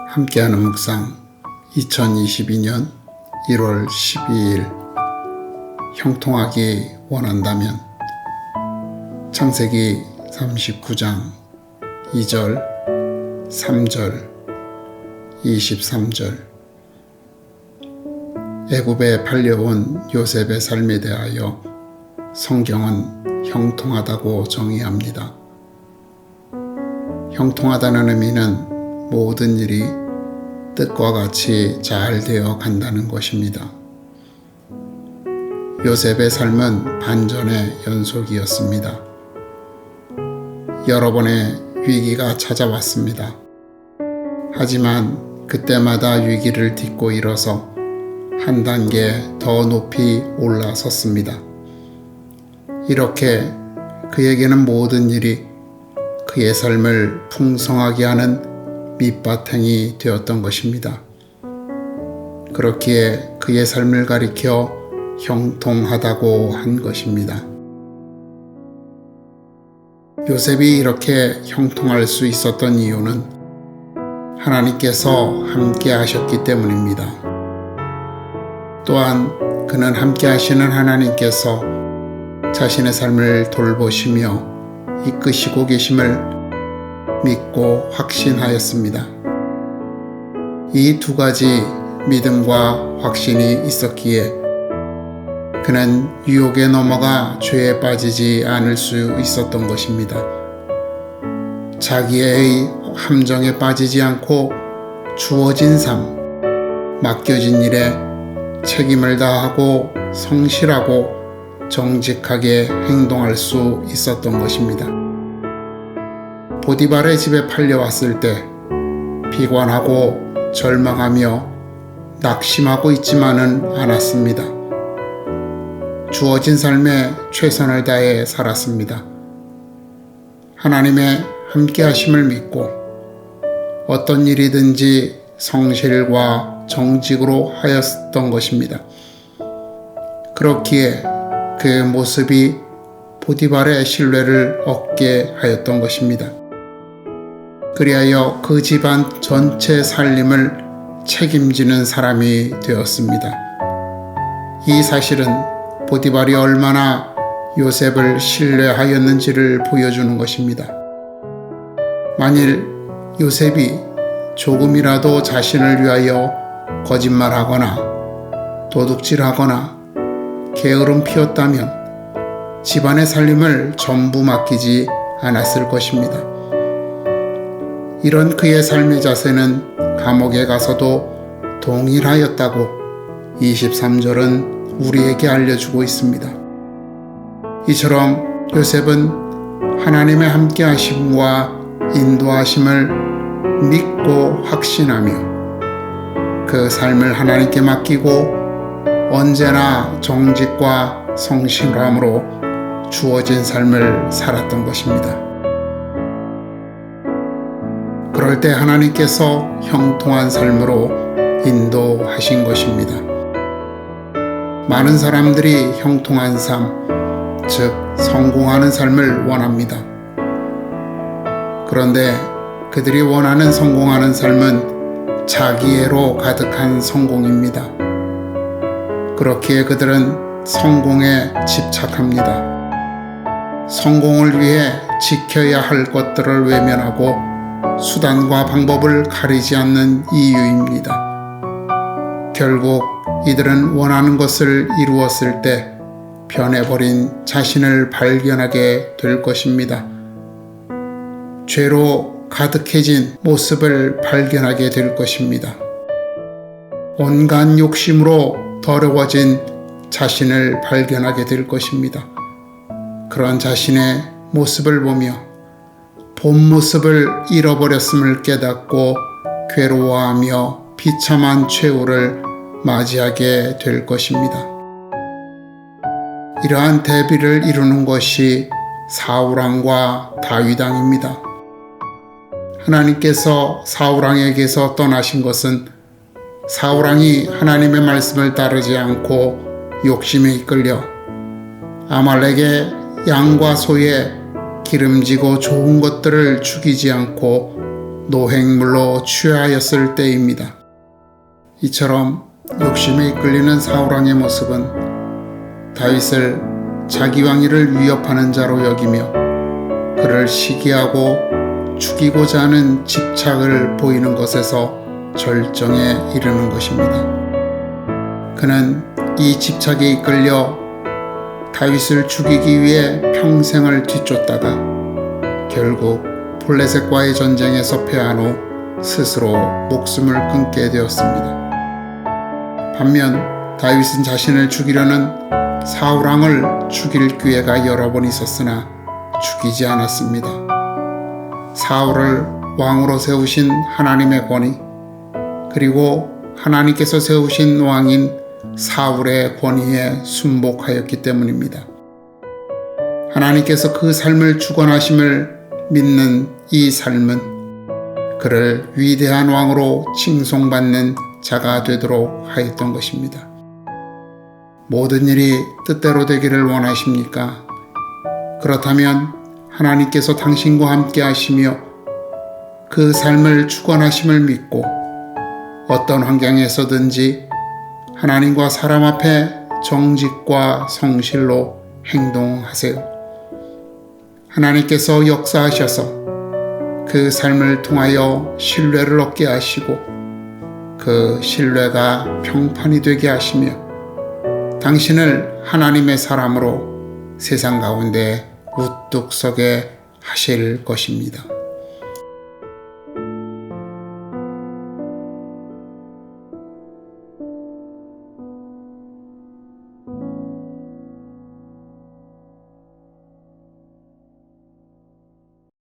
함께하는 묵상 2022년 1월 12일 형통하기 원한다면 창세기 39장 2절, 3절, 23절 애굽에 팔려온 요셉의 삶에 대하여 성경은 형통하다고 정의합니다. 형통하다는 의미는 모든 일이 뜻과 같이 잘 되어 간다는 것입니다. 요셉의 삶은 반전의 연속이었습니다. 여러 번의 위기가 찾아왔습니다. 하지만 그때마다 위기를 딛고 일어서 한 단계 더 높이 올라섰습니다. 이렇게 그에게는 모든 일이 그의 삶을 풍성하게 하는 밑바탕이 되었던 것입니다. 그렇기에 그의 삶을 가리켜 형통하다고 한 것입니다. 요셉이 이렇게 형통할 수 있었던 이유는 하나님께서 함께 하셨기 때문입니다. 또한 그는 함께 하시는 하나님께서 자신의 삶을 돌보시며 이끄시고 계심을 믿고 확신하였습니다. 이 두 가지 믿음과 확신이 있었기에 그는 유혹에 넘어가 죄에 빠지지 않을 수 있었던 것입니다. 자기의 함정에 빠지지 않고 주어진 삶, 맡겨진 일에 책임을 다하고 성실하고 정직하게 행동할 수 있었던 것입니다. 보디발의 집에 팔려왔을 때 비관하고 절망하며 낙심하고 있지만은 않았습니다. 주어진 삶에 최선을 다해 살았습니다. 하나님의 함께 하심을 믿고 어떤 일이든지 성실과 정직으로 하였던 것입니다. 그렇기에 그 모습이 보디발의 신뢰를 얻게 하였던 것입니다. 그리하여 그 집안 전체 살림을 책임지는 사람이 되었습니다. 이 사실은 보디발이 얼마나 요셉을 신뢰하였는지를 보여주는 것입니다. 만일 요셉이 조금이라도 자신을 위하여 거짓말하거나 도둑질하거나 게으름 피웠다면 집안의 살림을 전부 맡기지 않았을 것입니다. 이런 그의 삶의 자세는 감옥에 가서도 동일하였다고 23절은 우리에게 알려주고 있습니다. 이처럼 요셉은 하나님의 함께 하심과 인도하심을 믿고 확신하며 그 삶을 하나님께 맡기고 언제나 정직과 성실함으로 주어진 삶을 살았던 것입니다. 그럴 때 하나님께서 형통한 삶으로 인도하신 것입니다. 많은 사람들이 형통한 삶, 즉 성공하는 삶을 원합니다. 그런데 그들이 원하는 성공하는 삶은 자기애로 가득한 성공입니다. 그렇기에 그들은 성공에 집착합니다. 성공을 위해 지켜야 할 것들을 외면하고 수단과 방법을 가리지 않는 이유입니다. 결국 이들은 원하는 것을 이루었을 때 변해버린 자신을 발견하게 될 것입니다. 죄로 가득해진 모습을 발견하게 될 것입니다. 온갖 욕심으로 더러워진 자신을 발견하게 될 것입니다. 그런 자신의 모습을 보며 본 모습을 잃어버렸음을 깨닫고 괴로워하며 비참한 최후를 맞이하게 될 것입니다. 이러한 대비를 이루는 것이 사울왕과 다윗왕입니다. 하나님께서 사울왕에게서 떠나신 것은 사울왕이 하나님의 말씀을 따르지 않고 욕심에 이끌려 아말렉의 양과 소에 기름지고 좋은 것들을 죽이지 않고 노획물로 취하였을 때입니다. 이처럼 욕심에 이끌리는 사울왕의 모습은 다윗을 자기 왕위를 위협하는 자로 여기며 그를 시기하고 죽이고자 하는 집착을 보이는 것에서 절정에 이르는 것입니다. 그는 이 집착에 이끌려 다윗을 죽이기 위해 평생을 뒤쫓다가 결국 블레셋과의 전쟁에서 패한 후 스스로 목숨을 끊게 되었습니다. 반면 다윗은 자신을 죽이려는 사울왕을 죽일 기회가 여러 번 있었으나 죽이지 않았습니다. 사울을 왕으로 세우신 하나님의 권위, 그리고 하나님께서 세우신 왕인 사울의 권위에 순복하였기 때문입니다. 하나님께서 그 삶을 주관하심을 믿는 이 삶은 그를 위대한 왕으로 칭송받는 자가 되도록 하였던 것입니다. 모든 일이 뜻대로 되기를 원하십니까? 그렇다면 하나님께서 당신과 함께 하시며 그 삶을 주관하심을 믿고 어떤 환경에서든지 하나님과 사람 앞에 정직과 성실로 행동하세요. 하나님께서 역사하셔서 그 삶을 통하여 신뢰를 얻게 하시고 그 신뢰가 평판이 되게 하시며 당신을 하나님의 사람으로 세상 가운데 우뚝 서게 하실 것입니다.